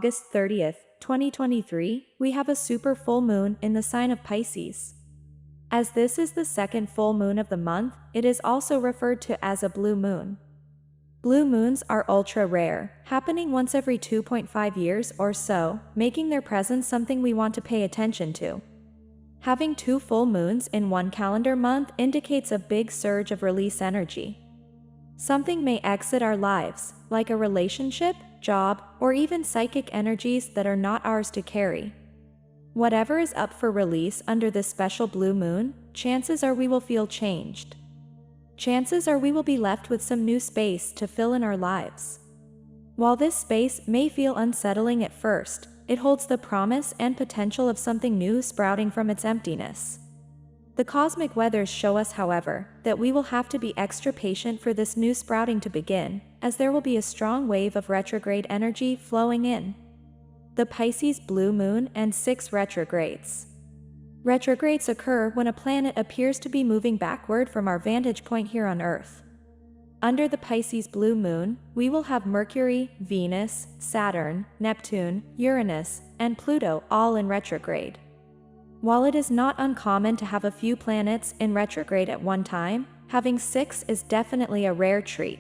August 30th, 2023, we have a super full moon in the sign of Pisces. As this is the second full moon of the month, it is also referred to as a blue moon. Blue moons are ultra rare, happening once every 2.5 years or so, making their presence something we want to pay attention to. Having 2 full moons in one calendar month indicates a big surge of release energy. Something may exit our lives, like a relationship, job, or even psychic energies that are not ours to carry. Whatever is up for release under this special blue moon, chances are we will feel changed. Chances are we will be left with some new space to fill in our lives. While this space may feel unsettling at first, it holds the promise and potential of something new sprouting from its emptiness. The cosmic weathers show us, however, that we will have to be extra patient for this new sprouting to begin, as there will be a strong wave of retrograde energy flowing in. The Pisces blue moon and 6 retrogrades. Retrogrades occur when a planet appears to be moving backward from our vantage point here on Earth. Under the Pisces blue moon, we will have Mercury, Venus, Saturn, Neptune, Uranus, and Pluto all in retrograde. While it is not uncommon to have a few planets in retrograde at one time, having 6 is definitely a rare treat.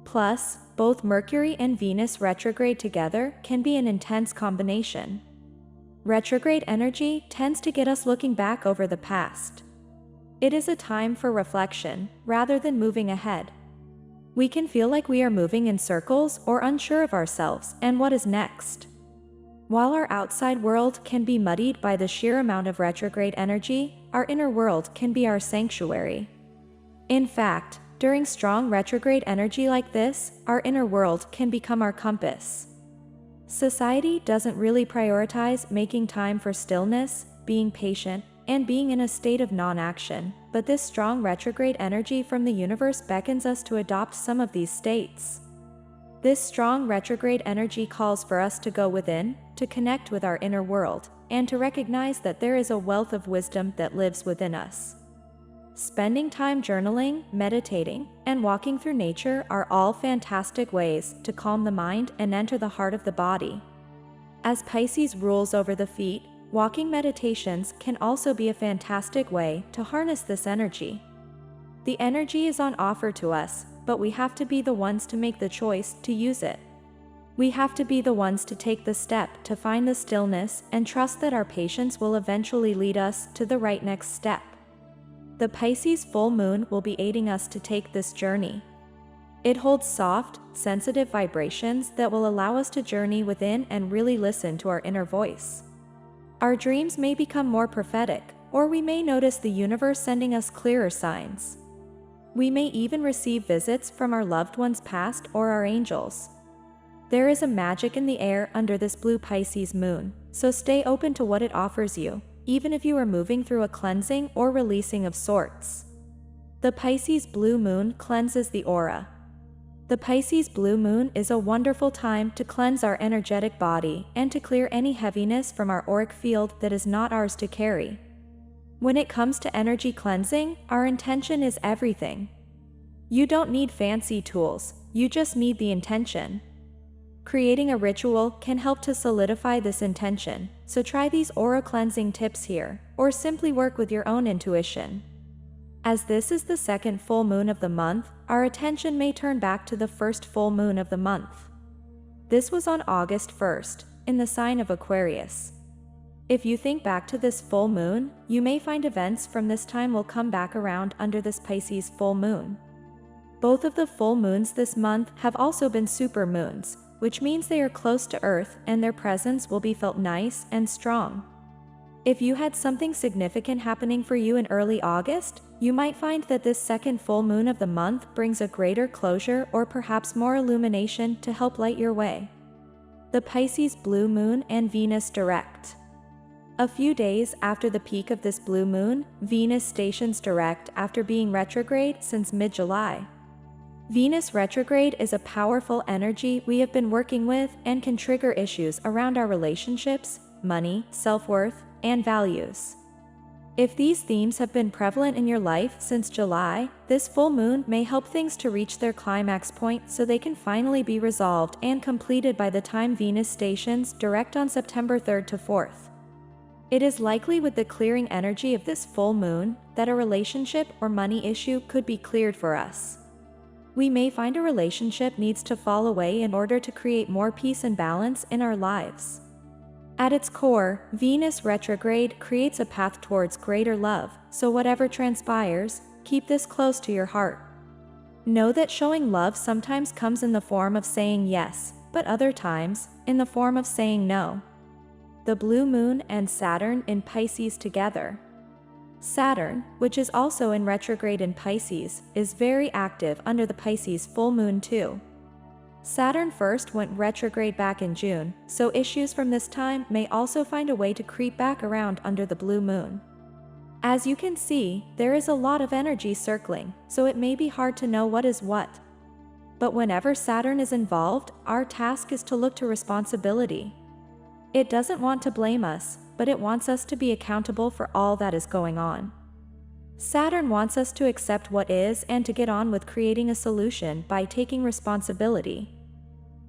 Plus, both Mercury and Venus retrograde together can be an intense combination. Retrograde energy tends to get us looking back over the past. It is a time for reflection, rather than moving ahead. We can feel like we are moving in circles or unsure of ourselves and what is next. While our outside world can be muddied by the sheer amount of retrograde energy, our inner world can be our sanctuary. In fact, during strong retrograde energy like this, our inner world can become our compass. Society doesn't really prioritize making time for stillness, being patient, and being in a state of non-action, but this strong retrograde energy from the universe beckons us to adopt some of these states. This strong retrograde energy calls for us to go within, to connect with our inner world, and to recognize that there is a wealth of wisdom that lives within us. Spending time journaling, meditating, and walking through nature are all fantastic ways to calm the mind and enter the heart of the body. As Pisces rules over the feet, walking meditations can also be a fantastic way to harness this energy. The energy is on offer to us, but we have to be the ones to make the choice to use it. We have to be the ones to take the step to find the stillness and trust that our patience will eventually lead us to the right next step. The Pisces full moon will be aiding us to take this journey. It holds soft, sensitive vibrations that will allow us to journey within and really listen to our inner voice. Our dreams may become more prophetic, or we may notice the universe sending us clearer signs. We may even receive visits from our loved ones past or our angels. There is a magic in the air under this blue Pisces moon, so stay open to what it offers you, even if you are moving through a cleansing or releasing of sorts. The Pisces blue moon cleanses the aura. The Pisces blue moon is a wonderful time to cleanse our energetic body and to clear any heaviness from our auric field that is not ours to carry. When it comes to energy cleansing, our intention is everything. You don't need fancy tools, you just need the intention. Creating a ritual can help to solidify this intention, so try these aura cleansing tips here, or simply work with your own intuition. As this is the second full moon of the month, our attention may turn back to the first full moon of the month. This was on August 1st, in the sign of Aquarius. If you think back to this full moon, you may find events from this time will come back around under this Pisces full moon. Both of the full moons this month have also been super moons, which means they are close to Earth and their presence will be felt nice and strong. If you had something significant happening for you in early August, you might find that this second full moon of the month brings a greater closure or perhaps more illumination to help light your way. The Pisces blue moon and Venus direct. A few days after the peak of this blue moon, Venus stations direct after being retrograde since mid-July. Venus retrograde is a powerful energy we have been working with and can trigger issues around our relationships, money, self-worth, and values. If these themes have been prevalent in your life since July, this full moon may help things to reach their climax point so they can finally be resolved and completed by the time Venus stations direct on September 3rd to 4th. It is likely with the clearing energy of this full moon that a relationship or money issue could be cleared for us. We may find a relationship needs to fall away in order to create more peace and balance in our lives. At its core, Venus retrograde creates a path towards greater love, so whatever transpires, keep this close to your heart. Know that showing love sometimes comes in the form of saying yes, but other times, in the form of saying no. The blue moon and Saturn in Pisces together. Saturn, which is also in retrograde in Pisces, is very active under the Pisces full moon too. Saturn first went retrograde back in June, so issues from this time may also find a way to creep back around under the blue moon. As you can see, there is a lot of energy circling, so it may be hard to know what is what. But whenever Saturn is involved, our task is to look to responsibility. It doesn't want to blame us, but it wants us to be accountable for all that is going on. Saturn wants us to accept what is and to get on with creating a solution by taking responsibility.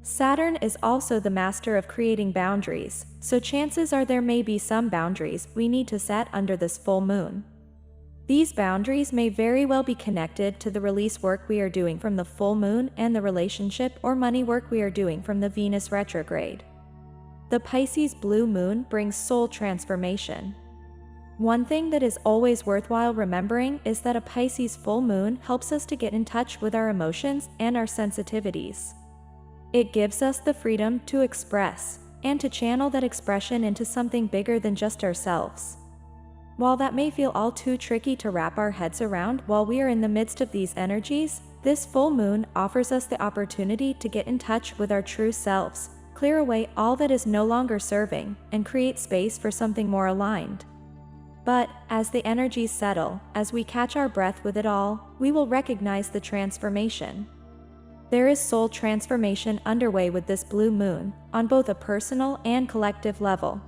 Saturn is also the master of creating boundaries, so chances are there may be some boundaries we need to set under this full moon. These boundaries may very well be connected to the release work we are doing from the full moon and the relationship or money work we are doing from the Venus retrograde. The Pisces blue moon brings soul transformation. One thing that is always worthwhile remembering is that a Pisces full moon helps us to get in touch with our emotions and our sensitivities. It gives us the freedom to express, and to channel that expression into something bigger than just ourselves. While that may feel all too tricky to wrap our heads around while we are in the midst of these energies, this full moon offers us the opportunity to get in touch with our true selves, clear away all that is no longer serving, and create space for something more aligned. But, as the energies settle, as we catch our breath with it all, we will recognize the transformation. There is soul transformation underway with this blue moon, on both a personal and collective level.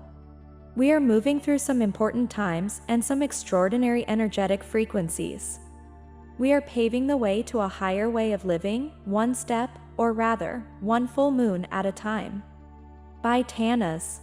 We are moving through some important times and some extraordinary energetic frequencies. We are paving the way to a higher way of living, one step, or rather, one full moon at a time. By Tanas.